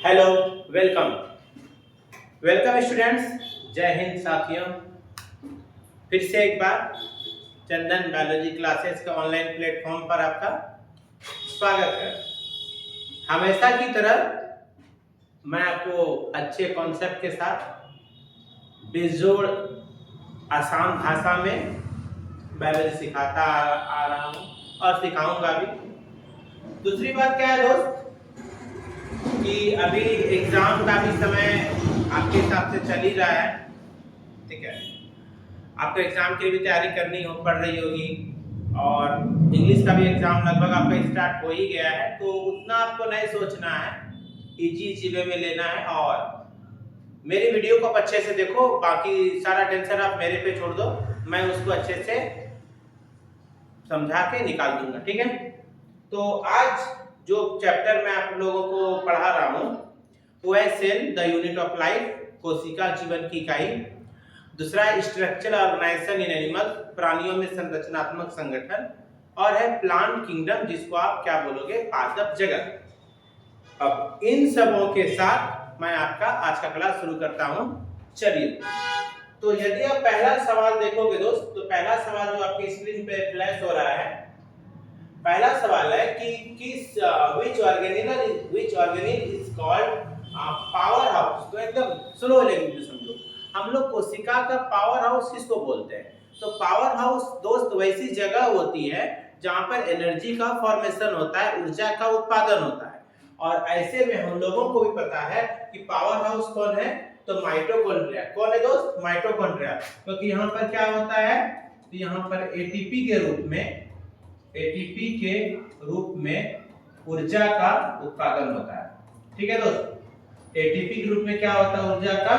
Hello, welcome welcome students. जय हिंद साथियों। फिर से एक बार चंदन बायोलॉजी क्लासेस के ऑनलाइन प्लेटफॉर्म पर आपका स्वागत है। हमेशा की तरह मैं आपको अच्छे कॉन्सेप्ट के साथ बेजोड़ आसान भाषा में बायोलॉजी सिखाता आ रहा हूँ और सिखाऊंगा भी। दूसरी बात क्या है दोस्त कि अभी एग्जाम का भी समय आपके हिसाब से चल ही रहा है, ठीक है। आपको एग्जाम की भी तैयारी करनी हो पड़ रही होगी और इंग्लिश का भी एग्जाम लगभग आपका स्टार्ट हो ही गया है, तो उतना आपको नहीं सोचना है, इजी वे में लेना है और मेरी वीडियो को आप अच्छे से देखो। बाकी सारा टेंशन आप मेरे पे छोड़ दो, मैं उसको अच्छे से समझा के निकाल दूंगा, ठीक है। तो आज जो चैप्टर मैं आप लोगों को पढ़ा रहा हूँ वो है cell the unit of life, कोशिका जीवन की इकाई। दूसरा स्ट्रक्चरल ऑर्गेनाइजेशन इन एनिमल, प्राणियों में संरचनात्मक संगठन। और है प्लांट किंगडम, जिसको आप क्या बोलोगे, पादप जगत। अब इन सबों के साथ मैं आपका आज का क्लास शुरू करता हूँ। चलिए, तो यदि आप पहला सवाल देखोगे दोस्त, तो पहला सवाल जो आपकी स्क्रीन पे फ्लैश हो रहा है, पहला सवाल है कि किस which organelle is called power house. तो एकदम स्लो लैंग्वेज समझो, हम लोग कोशिका का पावर हाउस किसको बोलते हैं? तो पावर हाउस दोस्त वैसी जगह होती है जहां पर एनर्जी का फॉर्मेशन होता है, ऊर्जा का उत्पादन होता है। और ऐसे में हम लोगों को भी पता है कि पावर हाउस कौन है, तो माइटोकॉन्ड्रिया। कौन है दोस्त? माइटोकॉन्ड्रिया। क्योंकि यहाँ पर क्या होता है, तो यहाँ पर एटीपी के रूप में ऊर्जा का उत्पादन होता है, ठीक है दोस्त। एटीपी के रूप में क्या होता है, ऊर्जा का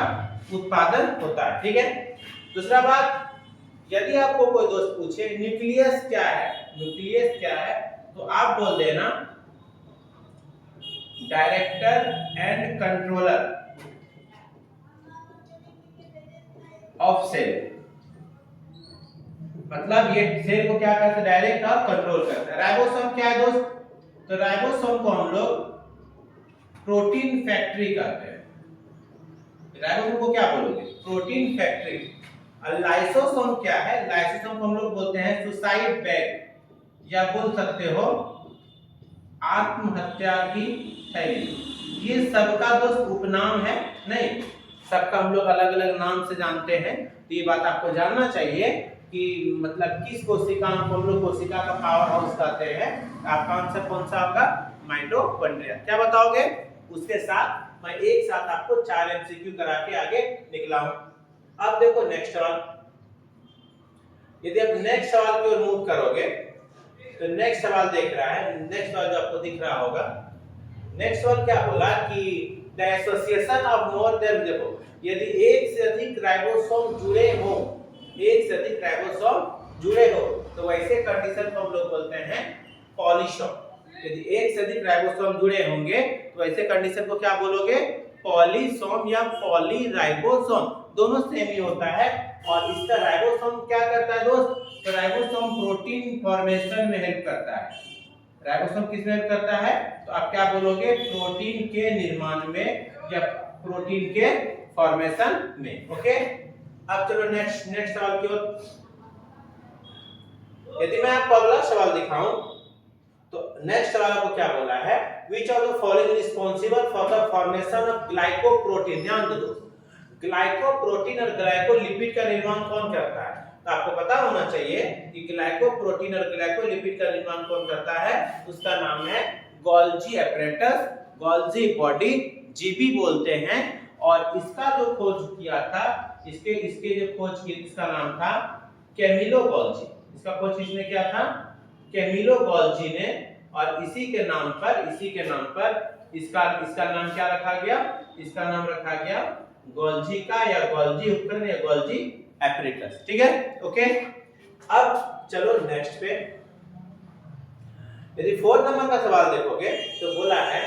उत्पादन होता है, ठीक है। दूसरा बात, यदि आपको कोई दोस्त पूछे न्यूक्लियस क्या है, तो आप बोल देना director and controller of cell. मतलब ये सेल को क्या करता है, डायरेक्ट और कंट्रोल करता है। राइबोसोम क्या है दोस्त? तो राइबोसोम को हम लोग प्रोटीन फैक्ट्री कहते हैं। राइबोसोम को क्या बोलोगे? Protein factory. और लाइसोसोम क्या है? लाइसोसोम को हम लोग बोलते हैं सुसाइड बैग, या बोल सकते हो आत्महत्या की थैली। ये सबका दोस्त उपनाम है, नहीं, सबका हम लोग अलग अलग नाम से जानते हैं। तो ये बात आपको जानना चाहिए कि मतलब किस कोशिका को हम लोग कोशिका का पावर हाउस कहते हैं। आपका आंसर कौन सा होगा? माइटोकॉन्ड्रिया। क्या बताओगे? उसके साथ मैं एक साथ आपको 4 एमसीक्यू करा के आगे निकला हूं। अब देखो नेक्स्ट सवाल। यदि आप नेक्स्ट सवाल की ओर मूव करोगे तो नेक्स्ट सवाल देख रहा है, नेक्स्ट सवाल जो आपको दिख रहा होगा, नेक्स्ट सवाल क्या बोला कि the association of more than, देखो यदि एक से अधिक राइबोसोम जुड़े हो तो वैसे कंडीशन को हम लोग बोलते हैं पॉलीसोम। यदि एक से अधिक राइबोसोम जुड़े होंगे तो ऐसे कंडीशन को क्या बोलोगे? पॉलीसोम या पॉलीराइबोसोम, दोनों सेम ही होता है। और इसका राइबोसोम क्या करता है दोस्त? तो राइबोसोम प्रोटीन फॉर्मेशन में हेल्प करता है। राइबोसोम किस में हेल्प करता है? तो आप क्या बोलोगे? प्रोटीन के निर्माण में या प्रोटीन के फॉर्मेशन में, ओके। अब चलो नेक्स्ट सवाल की ओर। यदि मैं आपको अगला सवाल दिखाऊं तो नेक्स्ट सवाल आपको क्या बोला है? Which of the following is responsible for the formation of glycoprotein? ध्यान दो दोस्त, ग्लाइकोप्रोटीन और ग्लाइकोलिपिड का निर्माण कौन करता है? तो आपको पता होना चाहिए कि ग्लाइकोप्रोटीन और ग्लाइकोलिपिड का निर्माण कौन करता है। उसका नाम है Golgi apparatus, Golgi body, GB बोलते हैं। और इसका जो खोज किया था, इसके जो खोज किया, इसका नाम था कैमिलो गोल्जी। इसका खोज किसने किया था? कैमिलो गोल्जी ने। और इसी के नाम पर इसका नाम क्या रखा गया? इसका नाम रखा गया गोल्जी का, या गोल्जी उपकरण, या गोल्जी एपरेटस, ठीक है, ओके। अब चलो नेक्स्ट पे। यदि 4 नंबर का सवाल देखोगे तो बोला है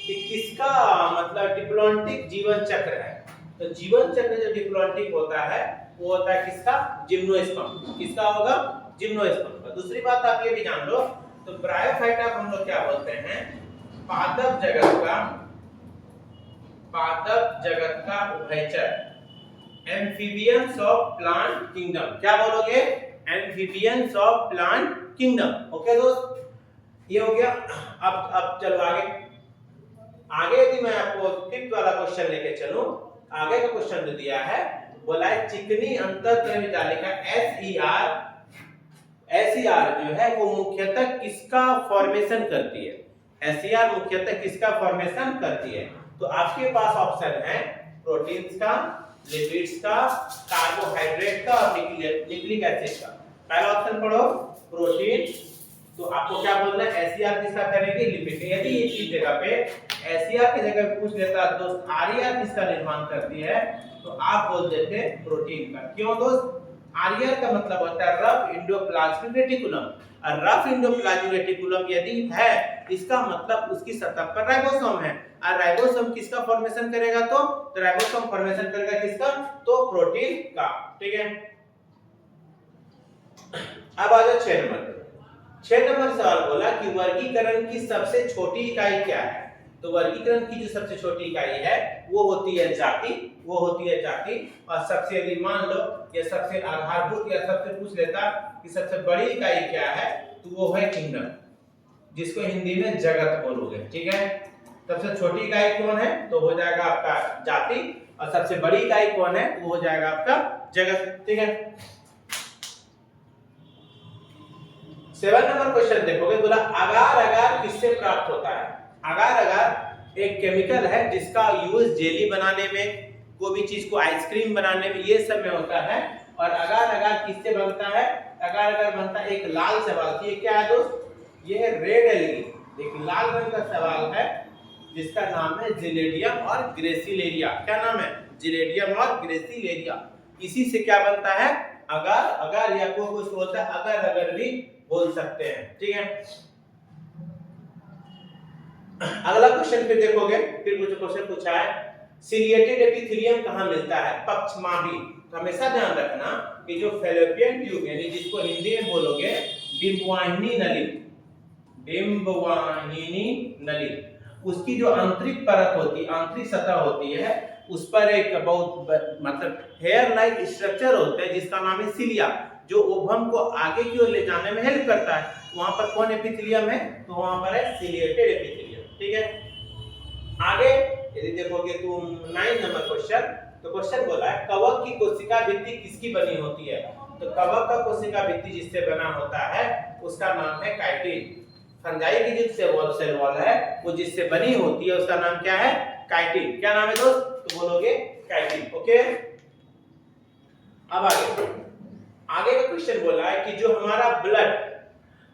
कि किसका मतलब डिप्लॉन्टिक जीवन चक्र है। तो जीवन चक्र जो डिप्लॉन्टिक होता है वो होता है किसका? जिम्नोस्पर्म। किसका होगा? जिम्नोस्पर्म का। दूसरी बात आप ये भी जान लो, तो ब्रायोफाइटा को हम लोग क्या बोलते हैं? पादप जगत का पादप जगत का उभयचर। एम्फीबियंस ऑफ प्लांट किंगडम, क्या बोलोगे? Amphibians of plant kingdom. Okay दोस्त, ये हो गया। अब चलो आगे यदि मैं आपको फिफ्थ वाला क्वेश्चन लेके चलूं, आगे का क्वेश्चन जो दिया है बोला है चिकनी अंतःद्रव्य तालिका एसईआर जो है वो मुख्यतः किसका फॉर्मेशन करती है? एसईआर मुख्यतः किसका फॉर्मेशन करती है? तो आपके पास ऑप्शन है प्रोटीन्स का, लिपिड्स का, कार्बोहाइड्रेट का और न्यूक्लिक एसिड का। पहला ऑप्शन पढ़ो, प्रोटीन। तो आपको क्या बोलना है? एसईआर किसका करेगी? लिपिड। यदि ये चीज जगह पे एसईआर की जगह पूछ लेता दोस्त आरईआर किसका निर्माण करती है, तो आप बोल देते प्रोटीन का। क्यों दोस्त? आरईआर का मतलब होता है रफ एंडोप्लाज्मिक रेटिकुलम, और रफ एंडोप्लाज्मिक रेटिकुलम यदि है इसका मतलब उसकी सतह पर राइबोसोम है, और राइबोसोम किसका फॉर्मेशन करेगा? तो राइबोसोम फॉर्मेशन करेगा किसका? तो प्रोटीन का। ठीक है, अब आ जाओ 6 नंबर। 6 नंबर सवाल बोला कि वर्गीकरण की सबसे छोटी इकाई क्या है? तो वर्गीकरण की जो सबसे छोटी इकाई है वो होती है जाति, और सबसे यदि मान लो या सबसे आधारभूत या सबसे पूछ लेता कि सबसे बड़ी इकाई क्या है, तो वो है किंगडम, जिसको हिंदी में जगत बोलोगे। ठीक है, सबसे छोटी इकाई कौन है? तो हो जाएगा आपका जाति, और सबसे बड़ी इकाई कौन है? वो हो जाएगा आपका जगत। ठीक है, 7 नंबर क्वेश्चन देखोगे, बोला अगार अगार किससे प्राप्त होता है? अगार अगार एक केमिकल है जिसका यूज जेली बनाने में, कोई भी चीज को आइसक्रीम बनाने में, ये सब में होता है। और अगार अगार किससे बनता है? अगार अगार बनता है एक लाल सवाल। ये क्या है दोस्त? ये है रेड एल्गी, एक लाल रंग का सवाल है जिसका नाम है जिलेडियम और ग्रेसिलेरिया। क्या नाम है? जिलेडियम और ग्रेसिलेरिया। इसी से क्या बनता है? अगार अगार, या कोई कुछ बोलता है अगर अगर भी बोल सकते हैं। ठीक है, अगला क्वेश्चन फिर देखोगे, फिर कुछ क्वेश्चन पूछा है सिलिएटेड एपिथेलियम कहां मिलता है? पक्षमाभी। तो हमेशा ध्यान रखना कि जो फैलोपियन ट्यूब यानी जिसको हिंदी में बोलोगे डिंबवाहिनी नली, डिंबवाहिनी नली, उसकी जो आंतरिक परत होती है, आंतरिक सतह होती है, उस पर एक बहुत मतलब हेयर लाइक स्ट्रक्चर होता है जिसका नाम है सिलिया, जो ओवम को आगे की ओर ले जाने में हेल्प करता है। वहां पर कौन एपिथेलियम है? तो वहां पर है सिलिएटेड एपिथेलियम। ठीक है, आगे यदि देखोगे तुम 9 नंबर क्वेश्चन, तो क्वेश्चन बोला है कवक की कोशिका भित्ति किसकी बनी होती है? तो कवक का कोशिका भित्ति जिससे बना होता है उसका नाम है काइटिन। फंजाई की जो सेल वॉल है वो जिससे बनी होती है उसका नाम क्या है? काइटिन। क्या नाम है दोस्त? तो बोलोगे काइटिन। ओके, अब आगे का क्वेश्चन बोला है कि जो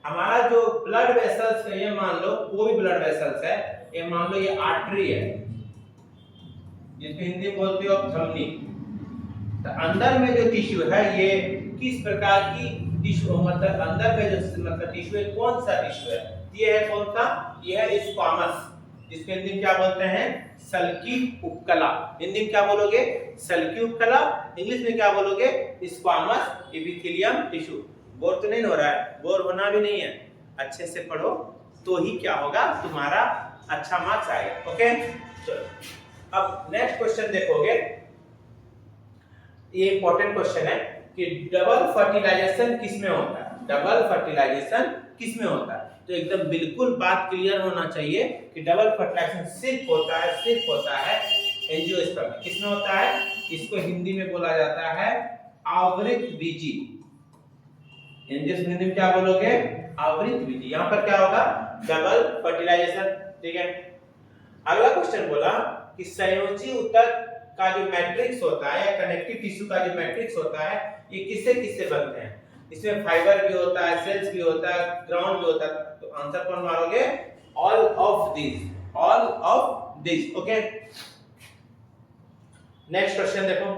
हमारा जो ब्लड वेसल्स है, ये मान लो कोई भी ब्लड वेसल्स है, ये मान लो ये आर्टरी है जिसको हिंदी में बोलते हो धमनी। तो अंदर में जो टिश्यू है ये किस प्रकार की टिश्यू, मतलब अंदर में जो मतलब टिश्यू है कौन सा टिश्यू है? ये है कौन सा? ये है स्क्वामस, जिसको हिंदी में क्या बोलते हैं? सल्की उपकला। हिंदी में क्या बोलोगे? सल्की उपकला। इंग्लिश में क्या बोलोगे? Squamous epithelium tissue. बोर तो नहीं हो रहा है? बोर होना भी नहीं है, अच्छे से पढ़ो तो ही क्या होगा, तुम्हारा अच्छा मार्क्स आएगा। ओके, चलो अब नेक्स्ट क्वेश्चन देखोगे, ये इंपॉर्टेंट क्वेश्चन है कि डबल फर्टिलाइजेशन किसमें होता है? डबल फर्टिलाइजेशन किसमें होता है? तो एकदम बिल्कुल बात क्लियर होना चाहिए कि डबल फर्टिलाइजेशन सिर्फ होता है एंजियोस्पर्म में। किसमें होता है? इसको हिंदी में बोला जाता है आवृत बीजी। हिंदी में क्या बोलोगे? आवृत बीजी। यहाँ पर क्या होगा? Double fertilisation. ठीक है, अगला क्वेश्चन बोला कि संयोजी ऊतक का जो मैट्रिक्स होता है या कनेक्टिव टिश्यू का जो मैट्रिक्स होता है ये किससे बनते हैं? इसमें फाइबर भी होता है, सेल्स भी होता है, ग्राउंड भी होता है। तो आंसर कौन मारोगे? All of this. Okay, next question देखो,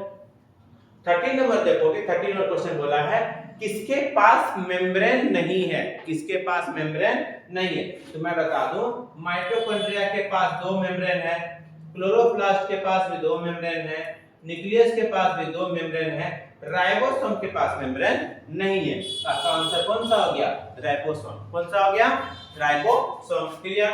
13 नंबर देखोगे। 13 नंबर क्वेश्चन बोला है किसके पास मेम्ब्रेन नहीं है? किसके पास मेम्ब्रेन नहीं है? तो मैं बता दूं, माइटोकॉन्ड्रिया के पास 2 मेम्ब्रेन है, क्लोरोप्लास्ट के पास भी 2 मेम्ब्रेन है, न्यूक्लियस के पास भी 2 मेम्ब्रेन है, राइबोसोम के पास मेम्ब्रेन नहीं है। आपका आंसर कौन सा हो गया? राइबोसोम। कौन सा हो गया? राइबोसोम। क्लियर?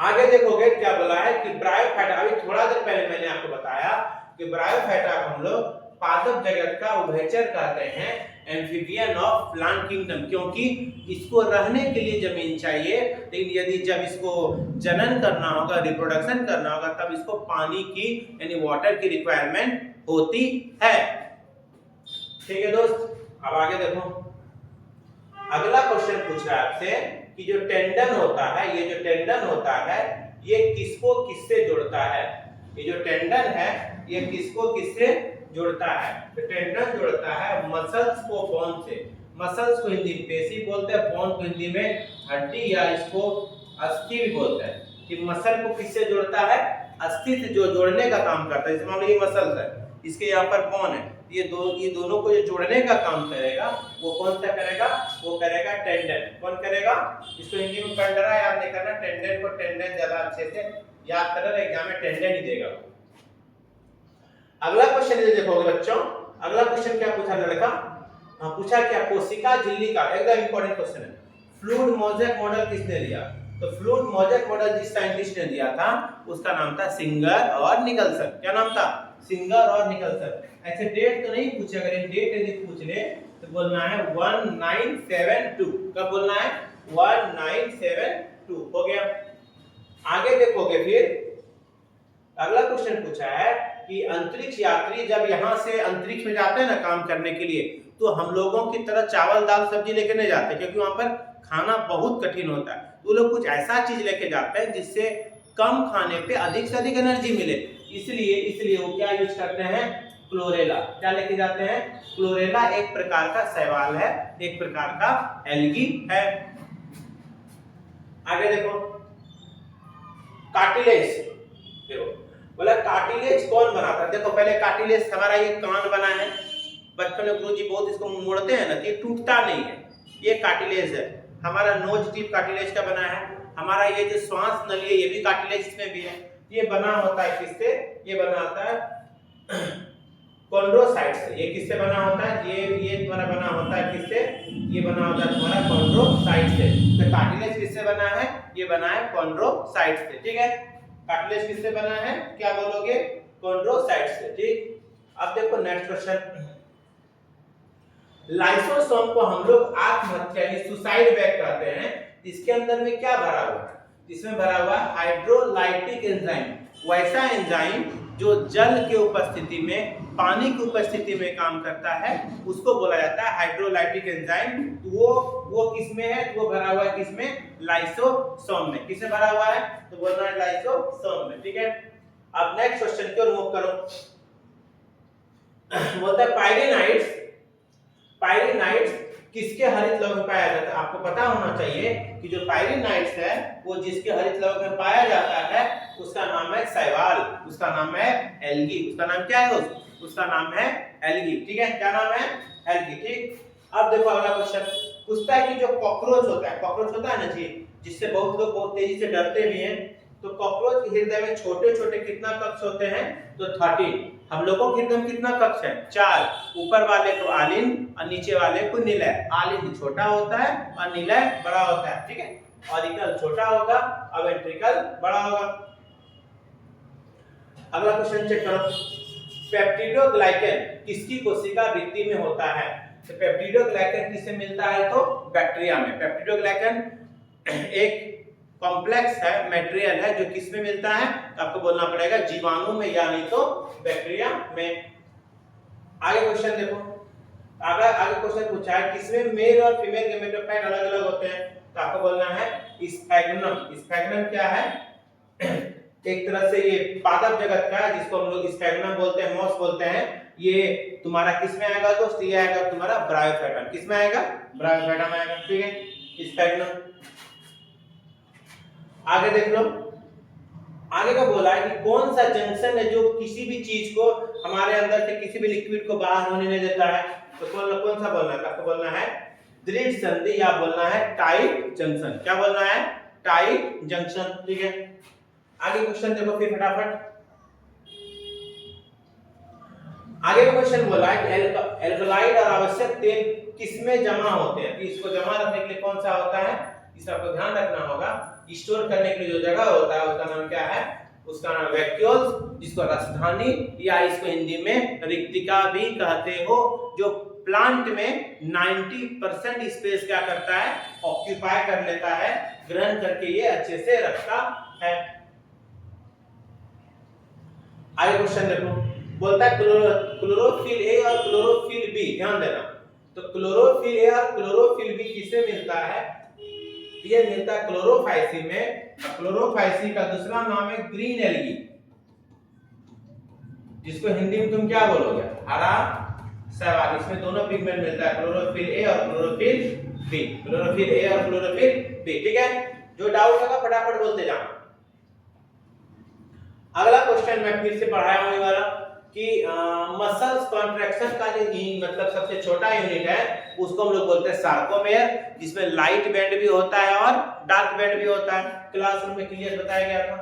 आगे देखोगे क्या बोला है कि ब्रायोफाइटा, अभी थोड़ा देर पहले मैंने आपको बताया कि ब्रायोफाइटा को हम लोग पादप जगत का उभयचर कहते हैं, एम्फीबियन ऑफ प्लांट किंगडम, क्योंकि इसको रहने के लिए जमीन चाहिए, लेकिन यदि जब इसको जनन करना होगा, रिप्रोडक्शन करना होगा, तब इसको पानी की यानी वाटर की रिक्वायरमेंट होती है। ठीक है दोस्त, अब आगे देखो, अगला क्वेश्चन पूछ रहा है आपसे कि जो टेंडन होता है, ये जो टेंडन होता है ये किसको किससे जोड़ता है? ये जो टेंडन है ये किसको किससे जोड़ता है? तो टेंडन जोड़ता है मसल्स को बोन से। मसल्स को हिंदी में पेशी बोलते हैं, बोन को हिंदी में हड्डी या इसको अस्थि भी बोलते हैं। कि मसल को किससे जोड़ता है? अस्थि से जो जोड़ने का काम करता है। जैसे मान लो ये मसल है, इसके यहाँ पर बोन है, ये दोनों को जो जोड़ने का काम करेगा वो कौन सा करेगा? वो करेगा टेंडन। कौन करेगा? इसको हिंदी में कंडरा याद नहीं करना, टेंडन को टेंडन ज्यादा अच्छे से याद करना, एग्जाम में टेंडन ही देगा। अगला क्वेश्चन ये देखोगे बच्चों, अगला क्वेश्चन क्या पूछा लड़का? पूछा क्या? कोशिका झिल्ली का एकदम इंपॉर्टेंट क्वेश्चन है। फ्लूइड मोज़ेक मॉडल किसने दिया? तो फ्लूइड मोज़ेक मॉडल जिस साइंटिस्ट ने दिया था उसका नाम था सिंगर और निकलसन। क्या नाम था? सिंगर और निकलसन। ऐसे डेट तो नहीं पूछे, अगर ये डेट यदि पूछ ले तो बोलना है 1972। कब बोलना है? 1972। हो गया। आगे देखोगे फिर अगला क्वेश्चन पूछा है कि अंतरिक्ष यात्री जब यहाँ से अंतरिक्ष में जाते हैं ना काम करने के लिए, तो हम लोगों की तरह चावल दाल सब्जी लेके नहीं जाते, क्योंकि वहां पर खाना बहुत कठिन होता है। तो लोग कुछ ऐसा चीज लेके जाते हैं जिससे कम खाने पे अधिक से अधिक एनर्जी मिले, इसलिए वो क्या यूज करते हैं? क्लोरेला। क्या लेके जाते हैं? क्लोरेला एक प्रकार का शैवाल है, एक प्रकार का एल्गी है। आगे देखो, कार्टिलेज। देखो बोला कार्टिलेज कौन बनाता है? देखो पहले कार्टिलेज हमारा ये कान बना है, बचपन में गुरुजी बहुत इसको मोड़ते हैं ना, ये टूटता नहीं है, ये कार्टिलेज है। हमारा नोज टिप कार्टिलेज का बना है। हमारा ये जो श्वास नली है ये भी कार्टिलेज इसमें भी है। ये बना होता है किससे? ये बना होता है कॉन्ड्रोसाइट से। ये किससे बना होता है? ये तुम्हारा बना होता है किससे? ये बना होता है तुम्हारा कॉन्ड्रोसाइट से। तो कार्टिलेज किससे बना है? ये बना है कॉन्ड्रोसाइट से। ठीक है, कार्टिलेज किससे बना है? क्या बोलोगे? कॉन्ड्रोसाइट से। ठीक, अब देखो नेक्स्ट क्वेश्चन। लाइसोसोम को हम लोग आत्महत्या यानी सुसाइड बैग कहते हैं। इसके अंदर में क्या भरा हुआ है? इसमें भरा हुआ है हाइड्रोलाइटिक एंजाइम, वैसा एंजाइम जो जल के उपस्थिति में, पानी की उपस्थिति में काम करता है, उसको बोला जाता है हाइड्रोलाइटिक एंजाइम। वो किसमें है? वो भरा हुआ है किसमें? लाइसोसोम में। किसमें भरा हुआ है? तो बोलना है लाइसोसोम में। ठीक है, अब नेक्स्ट क्वेश्चन को रिमूव करो। बोलता है पायरेनाइट्स। पायरेनाइट्स किसके हरित लवण में पाया जाता है? आपको पता होना चाहिए कि जो पायरेनाइट्स है वो जिसके हरित लवण में पाया जाता है उसका नाम है शैवाल, उसका नाम है एल्गी। उसका नाम क्या है? उसका नाम है एल्गी। ठीक है, क्या नाम है? एल्गी। ठीक, अब देखो अगला क्वेश्चन पूछता है कि जो कॉकरोच होता है ना जी, जिससे बहुत लोग बहुत तेजी से डरते भी हैं, तो कॉकरोच के हृदय में छोटे छोटे कितना कक्ष होते हैं? तो 13। हम लोगों के हृदय में कितना कक्ष है? 4। ऊपर वाले को आलिन और नीचे वाले को निलय। आलिन छोटा होता है और निलय बड़ा होता है। ठीक है, ऑरिकल छोटा होगा और वेंट्रिकल बड़ा होगा। अगला क्वेश्चन चेक करो। पेप्टिडोग्लाइकन किसकी कोशिका भित्ति में होता है? तो पेप्टिडोग्लाइकन किससे मिलता है? तो बैक्टीरिया में। पेप्टिडोग्लाइकन एक कॉम्प्लेक्स है, मटेरियल है जो किस में मिलता है? तो आपको बोलना पड़ेगा जीवाणु में या नहीं तो बैक्टीरिया में। आगे क्वेश्चन देखो, आगे क्वेश्चन पूछा है किसमें मेल और फीमेल गेमेटोफाइट अलग अलग होते हैं? तो आपको बोलना है स्फैग्नम। स्फैग्नम क्या है? एक तरह से ये पादप जगत का है जिसको हम लोग स्फैग्नम बोलते हैं, मॉस बोलते हैं। ये तुम्हारा किसमें आएगा दोस्त? ये आएगा तुम्हारा ब्रायोफाइटम। किसमें आएगा? ब्रायोफाइटम आएगा। ठीक है, स्फैग्नम। आगे देख लो, आगे का बोला है कि कौन सा जंक्शन है जो किसी भी चीज को हमारे अंदर से किसी भी लिक्विड को बाहर होने नहीं देता है? तो कौन सा बोलना है? आपको बोलना है दृढ़ संधि या बोलना है टाइट जंक्शन। क्या बोलना है? Tight junction. ठीक है, आगे क्वेश्चन देखो फिर फटाफट। आगे का क्वेश्चन बोला है कि एल्कलाइड और आवश्यक तेल किसमें जमा होते हैं? तो इसको जमा रखने के लिए कौन सा होता है? इस आपको ध्यान रखना होगा। स्टोर करने के लिए जो जगह होता है उसका नाम क्या है, उसका नाम वैक्यूल्स, जिसको राजधानी या इसको हिंदी में रिक्तिका भी कहते हो। जो प्लांट में 90% स्पेस क्या करता है, ऑक्यूपाई कर लेता है, ग्रहण करके ये अच्छे से रखता है। आगे क्वेश्चन देखो, बोलता है क्लोरोफिल ए और क्लोरोफिल बी, ध्यान देना। तो क्लोरोफिल ए और क्लोरोफिल बी किसे मिलता है, ये मिलता है क्लोरोफाइसी में। क्लोरोफाइसी का दूसरा नाम है ग्रीन एल्गी, जिसको हिंदी में तुम क्या बोलोगे, हरा शैवाल। इसमें दोनों पिगमेंट मिलता है, क्लोरोफिल ए और क्लोरोफिल बी, क्लोरोफिल ए और क्लोरोफिल बी। ठीक है, जो डाउट होगा फटाफट बोलते जाना। अगला क्वेश्चन मैं फिर से पढ़ाया हूं वाला कि मसल्स कॉन्ट्रैक्शन का जो मतलब सबसे छोटा यूनिट है उसको हम लोग बोलते हैं सार्कोमेयर, जिसमें लाइट बैंड भी होता है और डार्क बैंड भी होता है। क्लासरूम में क्लियर बताया गया था।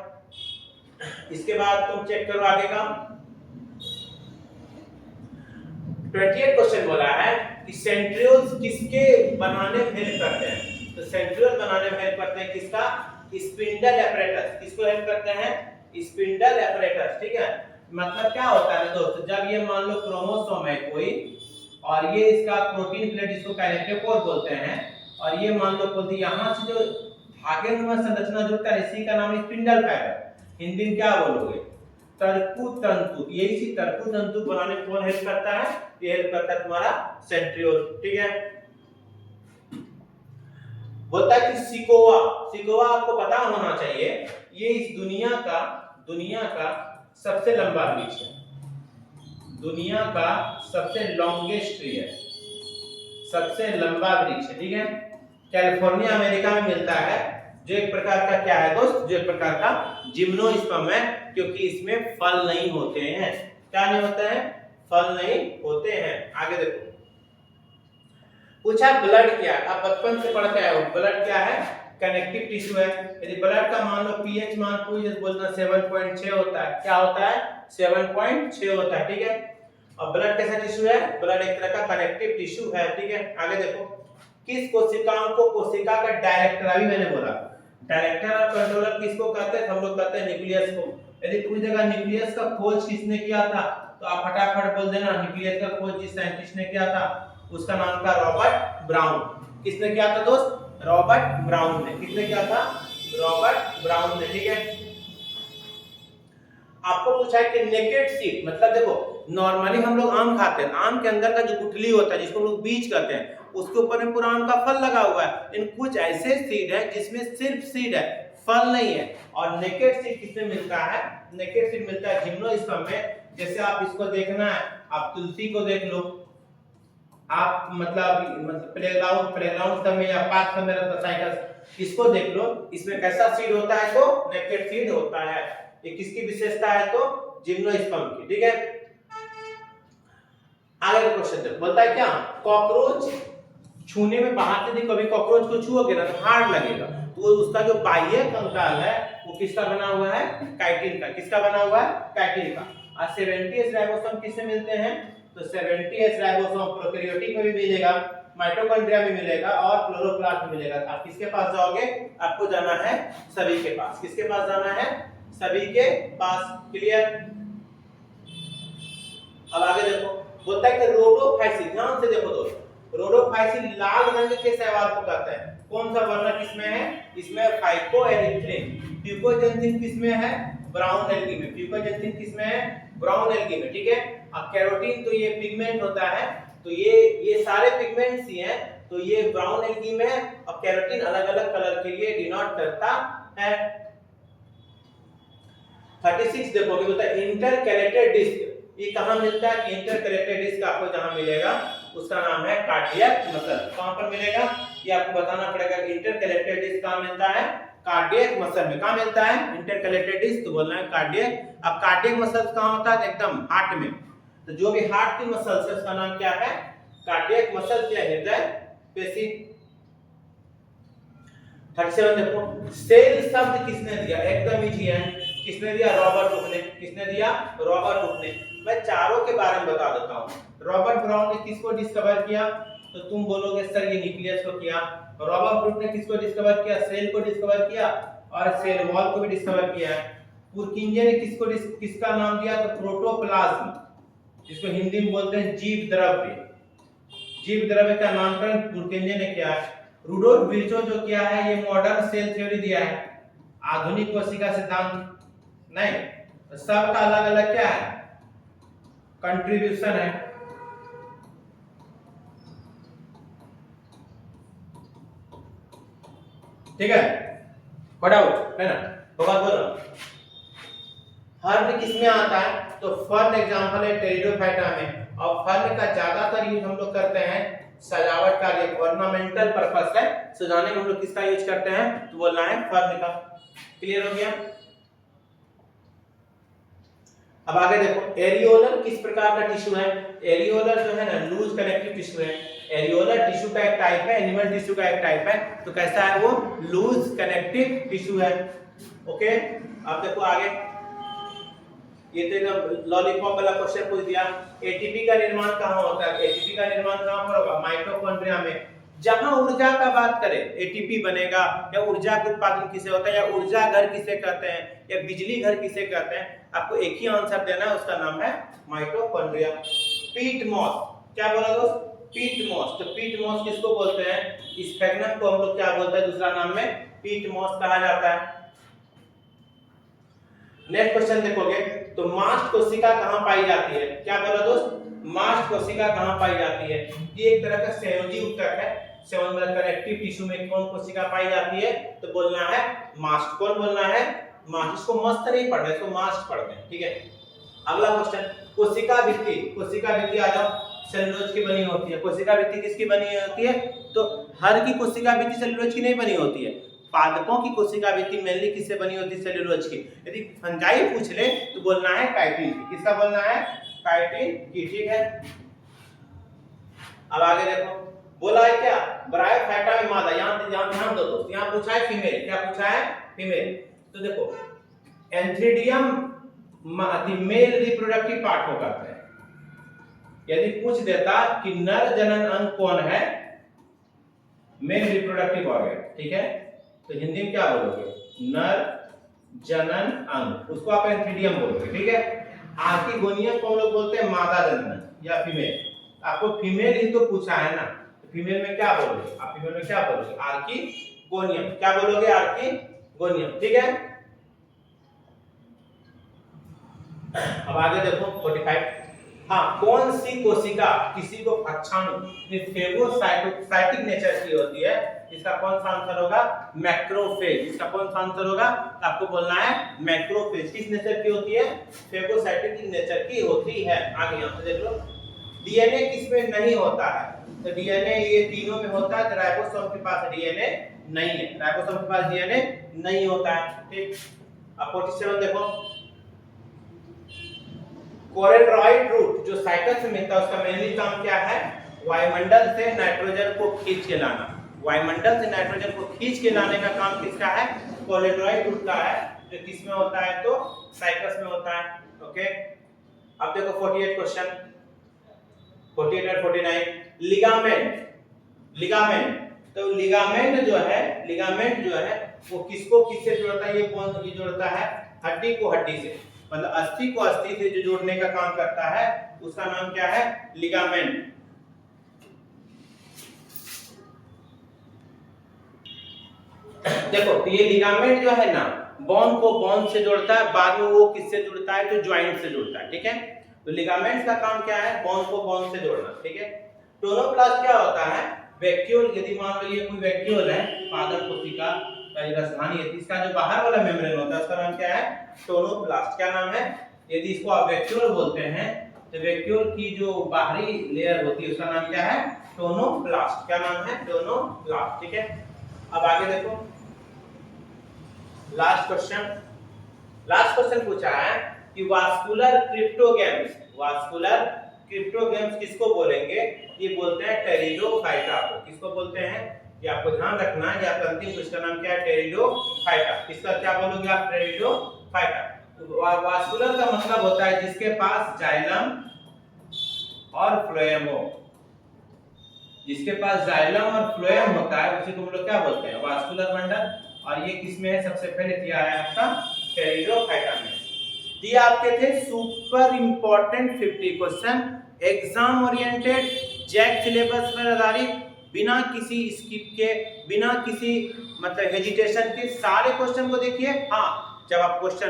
इसके बाद तुम चेक करो आगे का 28 क्वेश्चन बोला है कि सेंट्रियोल्स किसके बनाने में हेल्प करते हैं। तो सेंट्रियोल बनाने में हेल्प करते हैं किसका, स्पिंडल एपरेटस। किसको हेल्प करते हैं, स्पिंडल एपरेटस। ठीक है, मतलब क्या होता है दोस्तों, जब ये मान लो क्रोमोसोम है कोई और ये इसका प्रोटीन प्लेट जिसको काइनेटोकोर बोलते हैं, और ये मान लो बोलते यहां से जो धागेनुमा संरचना जुड़ता है इसी का नाम है स्पिंडल फाइबर। हिंदी में क्या बोलोगे, तरकु तंतु। यही सी तरकु तंतु बनाने में कौन हेल्प करता है, ये हेल्प करता है तुम्हारा सेंट्रियोल। ठीक है, बोलता है कि सिकोवा, सिकोवा आपको पता होना चाहिए, ये इस दुनिया का सबसे लंबा वृक्ष है, दुनिया का सबसे लॉन्गेस्ट ट्री है, सबसे लंबा वृक्ष है। ठीक है, कैलिफोर्निया अमेरिका में मिलता है, जो एक प्रकार का क्या है दोस्त, जो एक प्रकार का जिम्नोस्पर्म है, क्योंकि इसमें फल नहीं होते हैं। क्या नहीं होता है, फल नहीं होते हैं। आगे देखो, पूछा ब्लड क्या है, आप बचपन से पढ़ते आए हो, ब्लड क्या है, कनेक्टिव टिश्यू है। यदि ब्लड का मान लो पीएच मान पूछे तो बोलना 7.6 होता है। क्या होता है, 7.6 होता है। ठीक है, और ब्लड कैसा टिश्यू है, ब्लड एक तरह का कनेक्टिव टिश्यू है। ठीक है, आगे देखो, किस कोशिकाओं को कोशिका का डायरेक्टर, अभी मैंने बोला डायरेक्टर और कंट्रोलर किसको कहते हैं, हम लोग कहते हैं न्यूक्लियस को। यदि पूछ देगा न्यूक्लियस का खोज किसने किया था, तो आप फटाफट बोल देना न्यूक्लियस का खोज जिस साइंटिस्ट ने किया था उसका नाम था रॉबर्ट ब्राउन। किसने किया था दोस्त, रॉबर्ट ब्राउन ने। किसने किया था, रॉबर्ट ब्राउन ने। ठीक है, आपको पूछा है कि नेकेड सीड, मतलब देखो नॉर्मली हम लोग आम खाते हैं, आम के अंदर का जो गुठली होता है जिसको हम लोग बीज कहते हैं, उसके ऊपर में पूरा आम का फल लगा हुआ है। इन कुछ ऐसे सीड है जिसमें सिर्फ सीड है, फल नहीं है। और नेकेड सीड किसमें मिलता है, नेकेड सीड मिलता है जिम्नोस्पर्म में। जैसे आप इसको देखना है, आप तुलसी को देख लो, आप मतलब प्लेग्राउंड समय या पार्क समय रहता साइकिल, इसको देख लो, इसमें कैसा सीड होता है, तो नेकेड सीड होता है। ये किसकी विशेषता है, तो जिम्नोस्पर्म की। ठीक है, आगे का क्वेश्चन देखो, बोलता है क्या, कॉकरोच छूने में बाहर से कभी कॉकरोच को छुओगे ना तो हार्ड लगेगा, तो उसका जो बाह्य कंकाल है वो किसका बना हुआ है, काइटिन का। किसका बना हुआ है, काइटिन का। और 70S राइबोसोम किससे मिलते हैं, तो 70S राइबोसोम प्रोकैरियोटिक में भी मिलेगा, माइटोकॉन्ड्रिया में मिलेगा और क्लोरोप्लास्ट में मिलेगा। आप किसके पास जाओगे, आपको जाना है सभी के पास। किसके पास जाना है, सभी के पास। क्लियर, अब आगे देखो, बोलता है कि रोडोफाइसिन, ध्यान से देखो दोस्तों, रोडोफाइसिन लाल रंग के शैवाल को कहते हैं। कौन सा वर्ण किसमें है, इसमें फाइकोएरिथ्रिन। प्यूकोजेंसिन किसमें है, ब्राउन एल्गी में। प्यूकोजेंसिन किसमें है, ब्राउन एल्गी में। ठीक है, अब कैरोटीन तो ये पिगमेंट होता है, तो ये सारे पिगमेंट्स ही हैं, तो ये ब्राउन एल्गी में है। और कैरोटीन अलग अलग कलर के लिए डिनोट करता है। 36 देखोगे, बोलता है इंटरकैलेटेड डिस्क, ये कहां मिलता है, इंटरकैलेटेड डिस्क आपको जहां मिलेगा उसका नाम है कार्डियक मसल। कहां पर मिलेगा, ये आपको बताना पड़ेगा। इंटरकैलेटेड डिस्क कहां मिलता है, कार्डियक मसल में। कहां मिलता है इंटरकैलेटेड डिस्क, तो बोलना है कार्डियक। अब कार्डियक मसल कहां होता है, एकदम हार्ट में, तो जो भी हार्ट की मसल है उसका नाम क्या है, कार्डियक मसल या हृदय पेशी। 37 देखो, सेल शब्द किसने दिया, एकदम इजी है, किसने दिया, रॉबर्ट हुक ने। किसने दिया, रॉबर्ट हुक ने। मैं चारों के बारे में बता देता हूं। रॉबर्ट ब्राउन ने किसको डिस्कवर किया, तो तुम बोलोगे सर ये न्यूक्लियस को किया। रॉबर्ट ब्रूट ने किसको डिस्कवर किया? सेल को डिस्कवर किया और सेल वॉल को भी डिस्कवर किया है। पुरकिंजे ने किसका नाम दिया? तो प्रोटोप्लाज्म, जिसको हिंदी में बोलते हैं जीव द्रव्य। जीव द्रव्य का नामकरण पुरकिंजे ने किया है। रुडोल्फ विर्चो जो किया है ये मॉडर्न सेल थ्योरी दिया है, आधुनिक कोशिका सिद्धांत नहीं, सबका अलग अलग क्या है? कंट्रीब्यूशन है। ठीक है, डाउट है ना? बहुत बोलो फर्न किसमें आता है? तो फर्न एग्जांपल है टेरिडोफाइटा में, और फर्न का ज्यादातर यूज हम लोग करते हैं सजावट का, लिए ऑर्नामेंटल पर्पस है, सजाने में हम लोग किसका यूज करते हैं? तो बोलना है फर्न का। क्लियर हो गया? अब आगे देखो, एरियोलर किस प्रकार का टिश्यू है? एरियोलर जो है ना लूज कनेक्टिव टिश्यू है। एरियोलर टिश्यू का एक टाइप है, एनिमल टिश्यू का एक टाइप है। तो कैसा है वो? लूज कनेक्टिव टिश्यू है। ओके, अब देखो आगे, ये तो एकदम लॉलीपॉप वाला क्वेश्चन पूछ दिया। एटीपी का निर्माण कहाँ होता है? एटीपी का निर्माण कहाँ पर होगा? माइटोकॉन्ड्रिया में। जहां ऊर्जा का बात करें एटीपी बनेगा, या ऊर्जा का उत्पादन किसे होता है, या ऊर्जा घर किसे कहते हैं, या बिजली घर किसे कहते हैं, आपको एक ही आंसर देना है, उसका नाम है माइटोकॉन्ड्रिया। पीट मॉस, क्या बोला दोस्त? पीट मॉस। तो पीट मॉस किसको बोलते हैं? स्फेग्नम को हम लोग क्या बोलते हैं दूसरा नाम में? पीट मॉस कहा जाता है। नेक्स्ट क्वेश्चन देखोगे तो मास्ट कोशिका कहां पाई जाती है? क्या बोला दोस्त? मास्ट कोशिका कहां पाई जाती है? ये एक तरह का संयोजी उत्तक है। कनेक्टिव टिश्यू में कौन कोशिका पाई जाती है? तो बोलना है मास्ट। कौन बोलना है? मास्ट। इसको मस्त नहीं पढ़ रहे, इसको मास्ट पढ़ते हैं। ठीक है, अगला क्वेश्चन, कोशिका भित्ति। कोशिका भित्ति आ जाओ, सेलुलोज की बनी होती है। कोशिका भित्ति किसकी बनी होती है? तो हर की कोशिका भित्ति सेलुलोज की नहीं बनी होती है। पादपों की कोशिका भित्ति मेनली किससे बनी होती है? सेलुलोज की। यदि फंजाई पूछ ले तो बोलना है काइटिन की। किसका बोलना है? काइटिन की। ठीक है, अब आगे देखो, बोला है क्या? ब्रायोफाइटा में मादा, यहां ध्यान दो दोस्त, यहां पूछा है फीमेल। क्या पूछा है? फीमेल। तो देखो एंथ्रीडियम मेल रिप्रोडक्टिव पार्ट को कहते हैं। यदि पूछ देता कि नर जनन अंग कौन है? Male reproductive organ. ठीक है, तो हिंदी में क्या बोलोगे? नर जनन अंग, उसको आप एंथ्रीडियम बोलोगे। ठीक है, आर्किगोनियम को हम लोग बोलते हैं मादा जनन या फीमेल। आपको फीमेल ही तो पूछा है ना, तो फीमेल में क्या बोलोगे? आप फीमेल में क्या बोलोगे? आर्किगोनियम। क्या बोलोगे? आर्किगोनियम। ठीक है, अब आगे देखो 45। हाँ, कौन सी कोशिका किसी को भक्षाणु फेगोसाइटिक नेचर की होती है? इसका कौन सा आंसर होगा? मैक्रोफेज। इसका कौन सा आंसर होगा? आपको बोलना है मैक्रोफेज। किस नेचर की होती है? फेगोसाइटिक नेचर की होती है। आगे यहां से देख लो, डीएनए किसमें नहीं होता है? तो डीएनए ये तीनों में होता है। तो राइबोसोम के पास डीएनए नहीं है, राइबोसोम के पास डीएनए नहीं होता है। ठीक, अब 47 देखो, कोलेडोइड रूट जो साइटस में मिलता है उसका मेनली काम क्या है? वायुमंडल से नाइट्रोजन को खींच के लाना। वायुमंडल से नाइट्रोजन को खींच के लाने का काम किसका है? कोलेडोइड रूट का है, जो किसमें होता है? तो साइटस में होता है। ओके, अब देखो 48 क्वेश्चन, 48 और 49। लिगामेंट। लिगामेंट, तो लिगामेंट जो है वो किसको किससे जोड़ता है? ये बोन ये जोड़ता है हड्डी को हड्डी से, मतलब अस्थि को अस्थि से जो जोड़ने का काम करता है उसका नाम क्या है? लिगामेंट। देखो तो ये लिगामेंट जो है ना बोन को बोन से जोड़ता है, बाद में वो किससे जुड़ता है? तो ज्वाइंट से जुड़ता है। ठीक है, तो लिगामेंट्स का काम क्या है? बोन को बोन से जोड़ना। ठीक है, टोनोप्लास्ट क्या होता है? वैक्यूल। यदि मान लो ये कोई वैक्यूल है, पादप कोशिका का ये राजधानी है, इसका जो बाहर वाला मेम्ब्रेन होता है उसका नाम क्या है? टोनोप्लास्ट। क्या नाम है? यदि इसको आप वैक्यूल बोलते हैं तो वैक्यूल की जो बाहरी लेयर होती है उसका नाम क्या है? टोनोप्लास्ट। क्या नाम है? टोनोप्लास्ट। ठीक है, अब आगे देखो, लास्ट क्वेश्चन पूछा है कि वास्कुलर क्रिप्टोगेम्स किसको बोलेंगे? ये बोलते हैं टेरिडोफाइटा को। किसको बोलते हैं? ये आपको ध्यान रखना है। ये आपका अंतिम क्वेश्चन का नाम क्या है? टेरिडोफाइटा। इसका क्या बोलोगे आप? टेरिडोफाइटा। तो वास्कुलर का मतलब होता है जिसके पास जाइलम और फ्लोएम हो, जिसके पास जाइलम और फ्लोएम होता है उसी को हम लोग क्या बोलते हैं, वास्कुलर बंडल। और ये किसमें है, सबसे पहले दिया है आपका टेरिडोफाइटा में। दिए आपके थे super important 50 question, exam oriented, JAC syllabus पर आधारित, बिना किसी स्किप के, बिना किसी मतलब हेजिटेशन के सारे क्वेश्चन को देखिए। हाँ, जब आप क्वेश्चन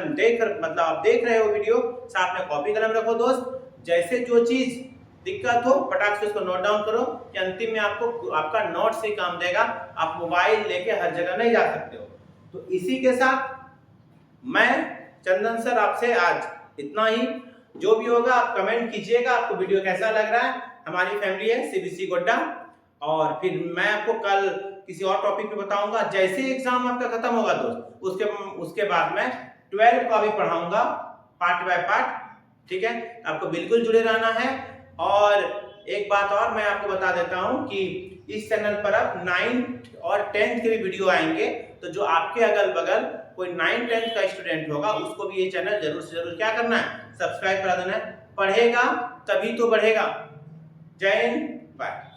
आप देख रहे हो वीडियो, साथ में कॉपी कलम रखो दोस्त। जैसे जो चीज दिक्कत हो फटाक से उसको नोट डाउन करो कि अंतिम में आपको आपका नोट से काम देगा, आप मोबाइल लेके हर जगह नहीं जा सकते हो। तो इसी के साथ मैं चंदन सर आपसे आज इतना ही। जो भी होगा आप कमेंट कीजिएगा, आपको वीडियो कैसा लग रहा है। हमारी फैमिली है सीबीसी गोड्डा, और फिर मैं आपको कल किसी और टॉपिक पे बताऊंगा। जैसे एग्जाम आपका खत्म होगा दोस्त, उसके बाद मैं 12 का भी पढ़ाऊंगा पार्ट बाय पार्ट, ठीक है। आपको बिल्कुल जुड़े रहना है। और एक बात और मैं आपको बता देता हूं कि इस चैनल पर अब 9th और 10th के भी वीडियो आएंगे, तो जो आपके अगल बगल कोई 9th 10th का स्टूडेंट होगा उसको भी ये चैनल जरूर से जरूर क्या करना है, सब्सक्राइब करा देना है। पढ़ेगा तभी तो बढ़ेगा। जय हिंद, बाय।